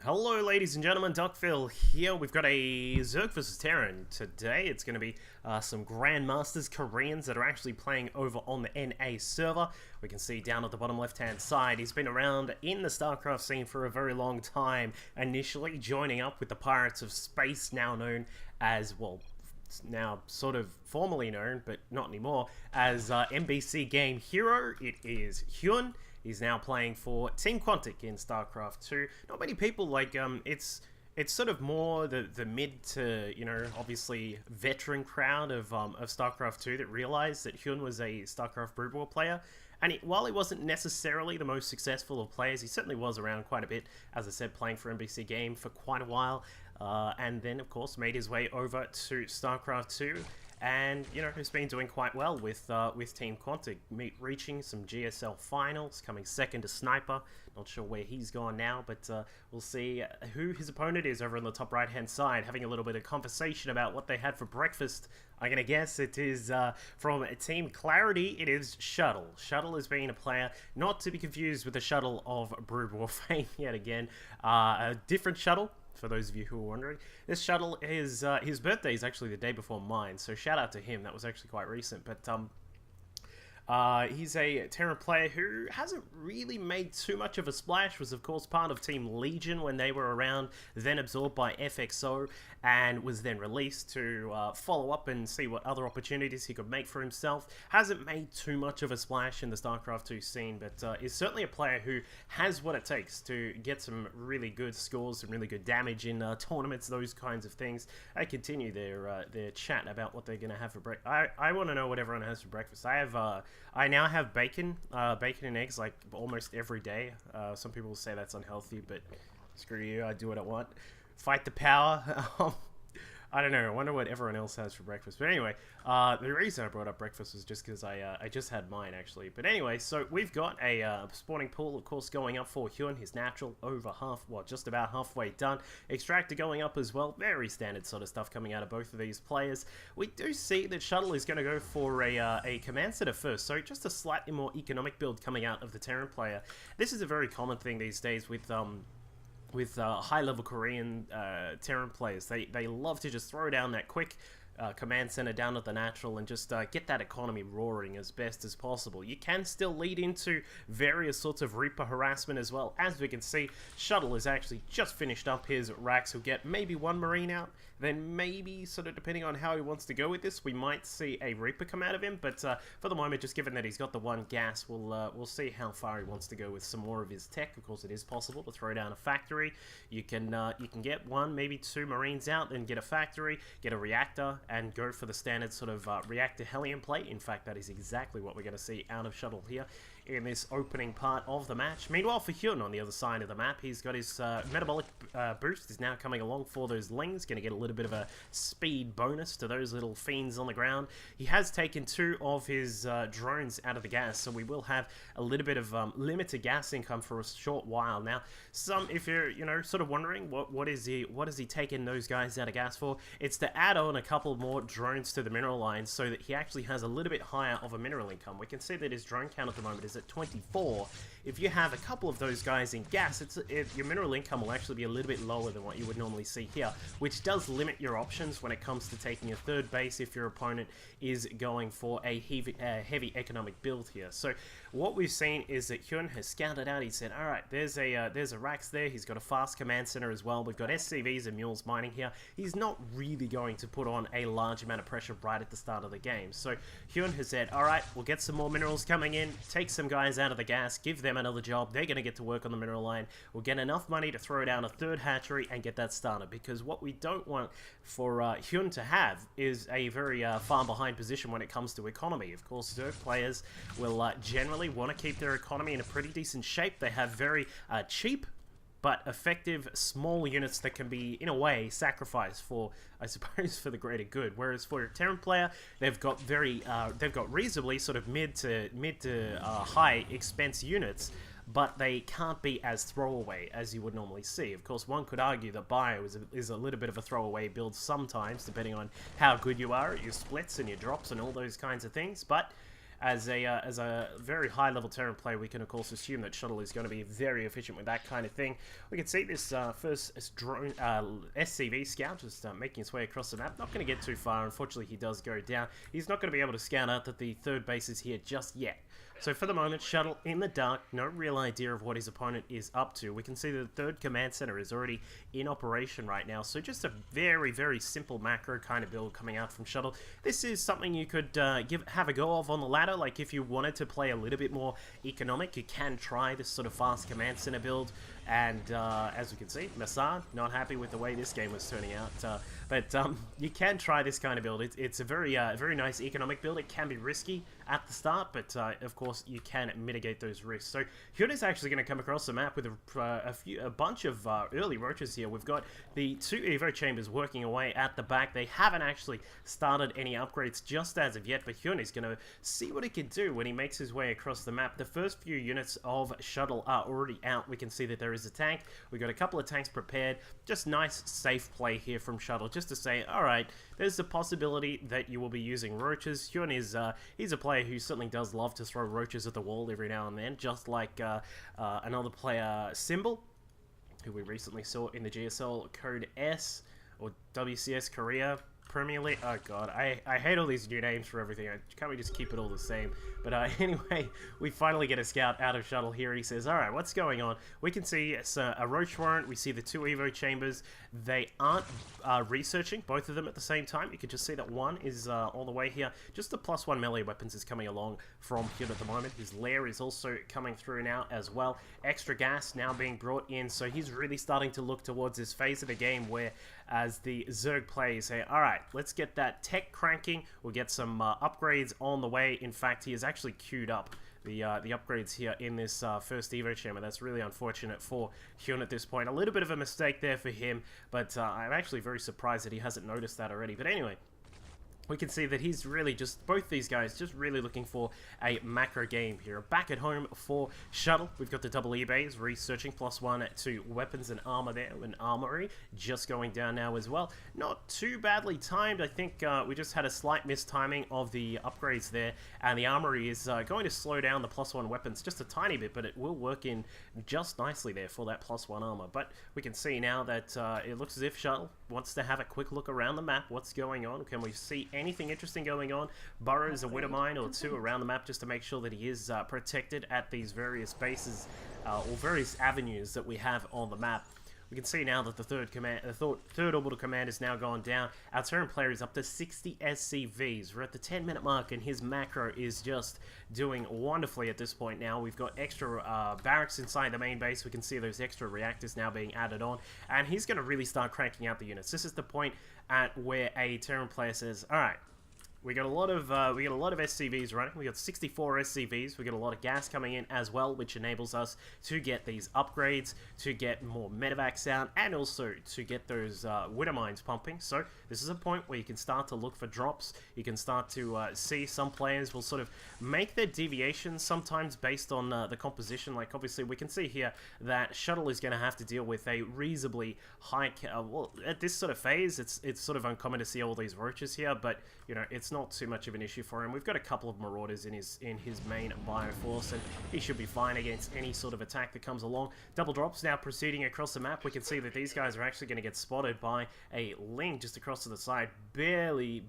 Hello ladies and gentlemen, Duckville here. We've got a Zerg vs Terran. Today it's going to be some Grandmasters Koreans that are actually playing over on the NA server. We can see down at the bottom left hand side, he's been around in the StarCraft scene for a very long time, initially joining up with the Pirates of Space, now known as, well, now sort of formally known, but not anymore, as MBC Game Hero. It is Hyun. He's now playing for Team Quantic in StarCraft 2. Not many people, like, it's sort of more the mid to, obviously veteran crowd of StarCraft 2 that realized that Hyun was a StarCraft Brood War player. And while he wasn't necessarily the most successful of players, he certainly was around quite a bit, as I said, playing for NBC Game for quite a while. And then, of course, made his way over to StarCraft 2. And, has been doing quite well with Team Quantic, reaching some GSL finals, coming second to Sniper. Not sure where he's gone now, but we'll see who his opponent is over on the top right-hand side, having a little bit of conversation about what they had for breakfast. I'm going to guess it is from Team Clarity, it is Shuttle. Shuttle has been a player, not to be confused with the Shuttle of Brood War fame yet again. A different Shuttle. For those of you who are wondering, this Shuttle is his birthday is actually the day before mine, so shout out to him. That was actually quite recent, but he's a Terran player who hasn't really made too much of a splash. Was of course part of Team Legion when they were around, then absorbed by FXO, and was then released to follow up and see what other opportunities he could make for himself. Hasn't made too much of a splash in the StarCraft 2 scene, but is certainly a player who has what it takes to get some really good scores, some really good damage in tournaments, those kinds of things. I continue their chat about what they're going to have for breakfast. I want to know what everyone has for breakfast. I now have bacon and eggs like almost every day. Some people say that's unhealthy, but screw you, I do what I want. Fight the power. I don't know, I wonder what everyone else has for breakfast. But anyway, the reason I brought up breakfast was just because I just had mine, actually. But anyway, so we've got a spawning pool, of course, going up for Hyun, his natural, over just about halfway done. Extractor going up as well, very standard sort of stuff coming out of both of these players. We do see that Shuttle is going to go for a command center first, so just a slightly more economic build coming out of the Terran player. This is a very common thing these days with high-level Korean Terran players. They love to just throw down that quick command center down at the natural and just get that economy roaring as best as possible. You can still lead into various sorts of Reaper harassment as well. As we can see, Shuttle has actually just finished up his racks. He'll get maybe one Marine out, then maybe, sort of depending on how he wants to go with this, we might see a Reaper come out of him. But for the moment, just given that he's got the one gas, we'll see how far he wants to go with some more of his tech. Of course, it is possible to throw down a factory. You can get one, maybe two Marines out, then get a factory, get a reactor, and go for the standard sort of reactor helium plate. In fact, that is exactly what we're going to see out of Shuttle here in this opening part of the match. Meanwhile, for Hyun on the other side of the map, he's got his metabolic boost is now coming along for those lings. Going to get a little bit of a speed bonus to those little fiends on the ground. He has taken two of his drones out of the gas, so we will have a little bit of limited gas income for a short while. Now, if you're sort of wondering what is he taking those guys out of gas for, it's to add on a couple more drones to the mineral line so that he actually has a little bit higher of a mineral income. We can see that his drone count at the moment is at 24. If you have a couple of those guys in gas, your mineral income will actually be a little bit lower than what you would normally see here, which does limit your options when it comes to taking a third base if your opponent is going for a heavy economic build here. So what we've seen is that Hyun has scouted out. He said, all right, there's a Rax there. He's got a fast command center as well. We've got SCVs and mules mining here. He's not really going to put on a large amount of pressure right at the start of the game. So Hyun has said, all right, we'll get some more minerals coming in, take some guys out of the gas, give them another job. They're going to get to work on the mineral line. We'll get enough money to throw down a third hatchery and get that started, because what we don't want for Hyun to have is a very far behind position when it comes to economy. Of course, Zerg players will generally want to keep their economy in a pretty decent shape. They have very cheap but effective small units that can be, in a way, sacrificed for, I suppose, for the greater good. Whereas for a Terran player, they've got reasonably sort of mid to high expense units, but they can't be as throwaway as you would normally see. Of course, one could argue that Bio is a little bit of a throwaway build sometimes, depending on how good you are at your splits and your drops and all those kinds of things, but as a very high-level Terran player, we can, of course, assume that Shuttle is going to be very efficient with that kind of thing. We can see this first drone SCV scout just making his way across the map. Not going to get too far. Unfortunately, he does go down. He's not going to be able to scout out that the third base is here just yet. So for the moment, Shuttle in the dark, no real idea of what his opponent is up to. We can see that the third command center is already in operation right now. So just a very, very simple macro kind of build coming out from Shuttle. This is something you could have a go of on the ladder. Like if you wanted to play a little bit more economic, you can try this sort of fast command center build. And as we can see, Massad not happy with the way this game was turning out. But you can try this kind of build. It's a very nice economic build. It can be risky at the start, but of course you can mitigate those risks. So Hyun is actually going to come across the map with a bunch of early roaches here. We've got the 2 Evo chambers working away at the back. They haven't actually started any upgrades just as of yet, but Hyun is going to see what he can do when he makes his way across the map. The first few units of Shuttle are already out. We can see that there is a tank. We've got a couple of tanks prepared. Just nice, safe play here from Shuttle, just to say, all right, there's a possibility that you will be using roaches. Hyun is he's a player who certainly does love to throw roaches at the wall every now and then, just like another player, Symbol, who we recently saw in the GSL Code S or WCS Korea Premier League. Oh god, I hate all these new names for everything. Can't we just keep it all the same? But anyway, we finally get a scout out of Shuttle here. He says, alright, what's going on? We can see it's a roach warrant. We see the 2 Evo chambers. They aren't researching both of them at the same time. You can just see that one is all the way here. Just the +1 melee weapons is coming along from Hyun at the moment. His lair is also coming through now as well. Extra gas now being brought in. So he's really starting to look towards this phase of the game where as the Zerg players say, alright, let's get that tech cranking. We'll get some upgrades on the way. In fact, he has actually queued up the upgrades here in this first Evo chamber. That's really unfortunate for Hyun at this point. A little bit of a mistake there for him, but I'm actually very surprised that he hasn't noticed that already. But anyway, we can see that he's really just, both these guys, just really looking for a macro game here. Back at home for Shuttle, we've got the double eBays, researching +1 to weapons and armor there, and armory just going down now as well. Not too badly timed. I think we just had a slight mistiming of the upgrades there, and the armory is going to slow down the +1 weapons just a tiny bit, but it will work in just nicely there for that +1 armor. But we can see now that it looks as if Shuttle wants to have a quick look around the map. What's going on? Can we see anything interesting going on? Burrows a widow mine or two around the map just to make sure that he is protected at these various bases or various avenues that we have on the map. We can see now that the third orbital command is now gone down. Our Terran player is up to 60 SCVs. We're at the 10-minute mark, and his macro is just doing wonderfully at this point now. We've got extra barracks inside the main base. We can see those extra reactors now being added on, and he's going to really start cranking out the units. This is the point at where a Terran player says, all right, we got a lot of SCVs running. We got 64 SCVs. We got a lot of gas coming in as well, which enables us to get these upgrades, to get more medevacs out, and also to get those widow mines pumping. So this is a point where you can start to look for drops. You can start to see some players will sort of make their deviations sometimes based on the composition. Like obviously we can see here that Shuttle is going to have to deal with a reasonably high. Well, at this sort of phase, it's sort of uncommon to see all these roaches here, but you know it's not too much of an issue for him. We've got a couple of marauders in his main bioforce, and he should be fine against any sort of attack that comes along. Double drops now proceeding across the map. We can see that these guys are actually going to get spotted by a Ling just across to the side, barely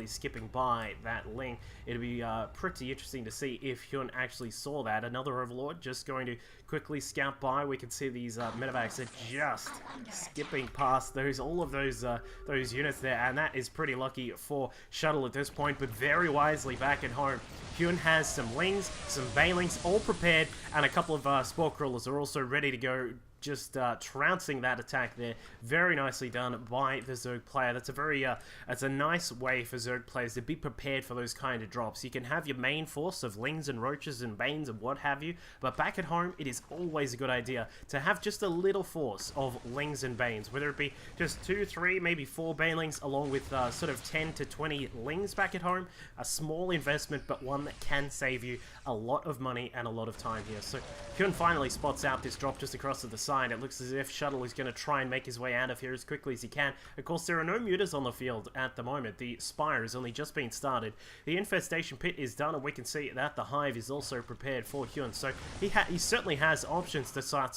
skipping by that Ling. It'll be pretty interesting to see if Hyun actually saw that. Another Overlord just going to quickly scout by. We can see these medevacs are just skipping past all of those units there, and that is pretty lucky for Shuttle at this point, but very wisely back at home. Hyun has some Lings, some Banelings all prepared, and a couple of Spore Crawlers are also ready to go, just trouncing that attack there. Very nicely done by the Zerg player. That's a very, it's a nice way for Zerg players to be prepared for those kind of drops. You can have your main force of Lings and Roaches and Banes and what have you, but back at home, it is always a good idea to have just a little force of Lings and Banes, whether it be just 2, 3, maybe 4 Banelings, along with sort of 10 to 20 Lings back at home. A small investment, but one that can save you a lot of money and a lot of time here. So Hyun finally spots out this drop just across to the side. side. It looks as if Shuttle is going to try and make his way out of here as quickly as he can. Of course, there are no mutas on the field at the moment. The Spire has only just been started. The infestation pit is done, and we can see that the Hive is also prepared for Hyun. So he certainly has options to start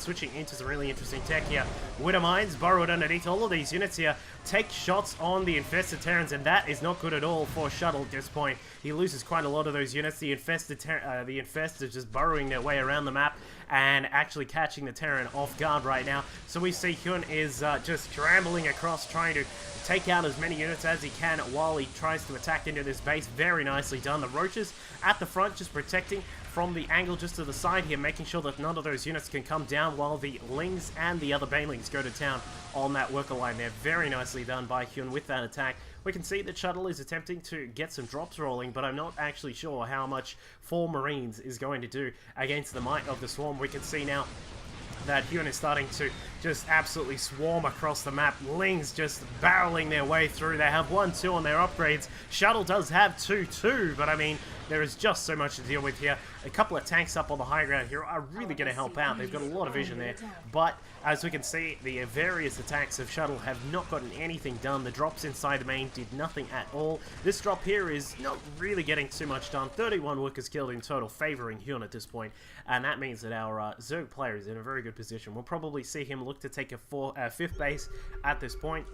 switching into some really interesting tech here. Widow Mines burrowed underneath all of these units here. Take shots on the infested Terrans, and that is not good at all for Shuttle at this point. He loses quite a lot of those units. The infested is just burrowing their way around the map and actually catching the Terran off guard right now. So we see Hyun is just scrambling across, trying to take out as many units as he can while he tries to attack into this base. Very nicely done. The Roaches at the front just protecting from the angle just to the side here, making sure that none of those units can come down while the Lings and the other Banelings go to town on that worker line there. Very nicely done by Hyun with that attack. We can see that Shuttle is attempting to get some drops rolling, but I'm not actually sure how much 4 Marines is going to do against the might of the Swarm. We can see now that Hyun is starting to just absolutely swarm across the map. Lings just barreling their way through. They have 1-2 on their upgrades. Shuttle does have 2-2, but I mean, there is just so much to deal with here. A couple of tanks up on the high ground here are really going to help out. They've got a lot of vision there. But as we can see, the various attacks of Shuttle have not gotten anything done. The drops inside the main did nothing at all. This drop here is not really getting too much done. 31 workers killed in total, favoring Hyun at this point. And that means that our Zerg player is in a very good position. We'll probably see him look to take a 5th base at this point.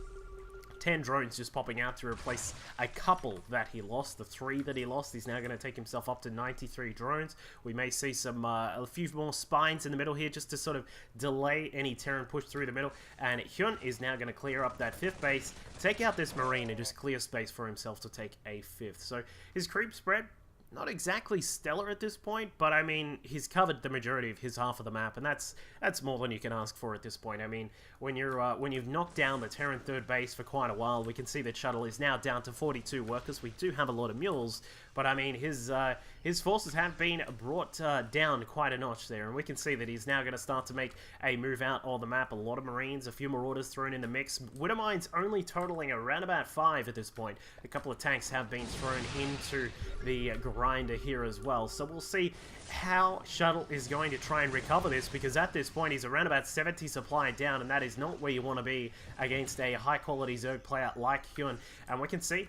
10 drones just popping out to replace a couple that he lost. The 3 that he lost, he's now going to take himself up to 93 drones. We may see some a few more spines in the middle here just to sort of delay any Terran push through the middle. And Hyun is now going to clear up that 5th base, take out this Marine, and just clear space for himself to take a 5th. So his creep spread, not exactly stellar at this point, but I mean, he's covered the majority of his half of the map, and that's more than you can ask for at this point. I mean, when you've knocked down the Terran 3rd base for quite a while, we can see that Shuttle is now down to 42 workers. We do have a lot of mules, but I mean, his forces have been brought down quite a notch there, and we can see that he's now going to start to make a move out on the map. A lot of Marines, a few Marauders thrown in the mix. Widow Mines only totaling around about 5 at this point. A couple of tanks have been thrown into the grinder here as well, so we'll see how Shuttle is going to try and recover this, because at this point he's around about 70 supply down, and that is not where you want to be against a high quality Zerg player like Hyun. And we can see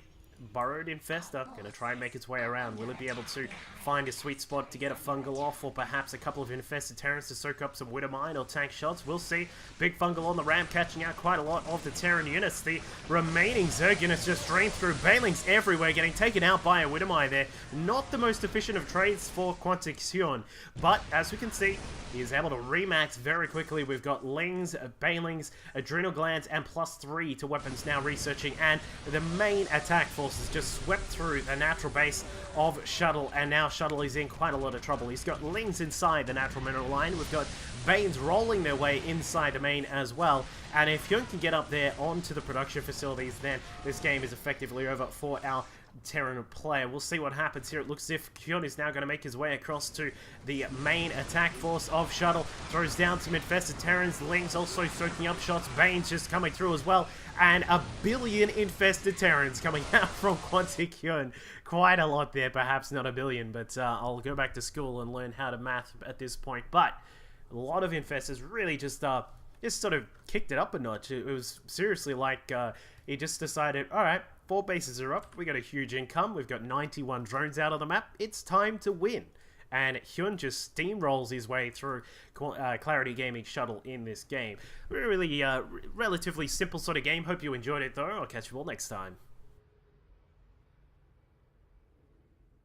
burrowed infester going to try and make its way around. Will it be able to find a sweet spot to get a fungal off, or perhaps a couple of infested Terrans to soak up some Widow Mine or tank shots? We'll see. Big fungal on the ramp, catching out quite a lot of the Terran units. The remaining Zerg units just stream through. Banelings everywhere, getting taken out by a Widow Mine there. Not the most efficient of trades for QNTC Hyun, but as we can see, he is able to remax very quickly. We've got Lings, Banelings, Adrenal Glands, and +3 to weapons now researching, and the main attack forces just swept through the natural base of Shuttle, and now Shuttle is in quite a lot of trouble. He's got Lings inside the natural mineral line. We've got Banes rolling their way inside the main as well, and if Hyun can get up there onto the production facilities, then this game is effectively over for our Terran player. We'll see what happens here. It looks as if Hyun is now going to make his way across to the main attack force of Shuttle. Throws down some infested Terrans. Lings also soaking up shots. Bane's just coming through as well. And a billion infested Terrans coming out from QNTC Hyun. Quite a lot there. Perhaps not a billion, but I'll go back to school and learn how to math at this point. But a lot of infestors really just sort of kicked it up a notch. It was seriously like he just decided, alright, 4 bases are up, we got a huge income, we've got 91 drones out of the map, it's time to win. And Hyun just steamrolls his way through Clarity Gaming Shuttle in this game. Really relatively simple sort of game. Hope you enjoyed it though. I'll catch you all next time.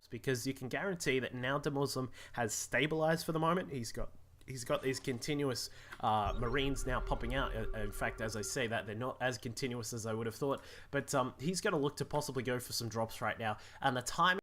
It's because you can guarantee that now the Muslim has stabilized for the moment. He's got these continuous Marines now popping out. In fact, as I say that, they're not as continuous as I would have thought. But he's going to look to possibly go for some drops right now. And the timing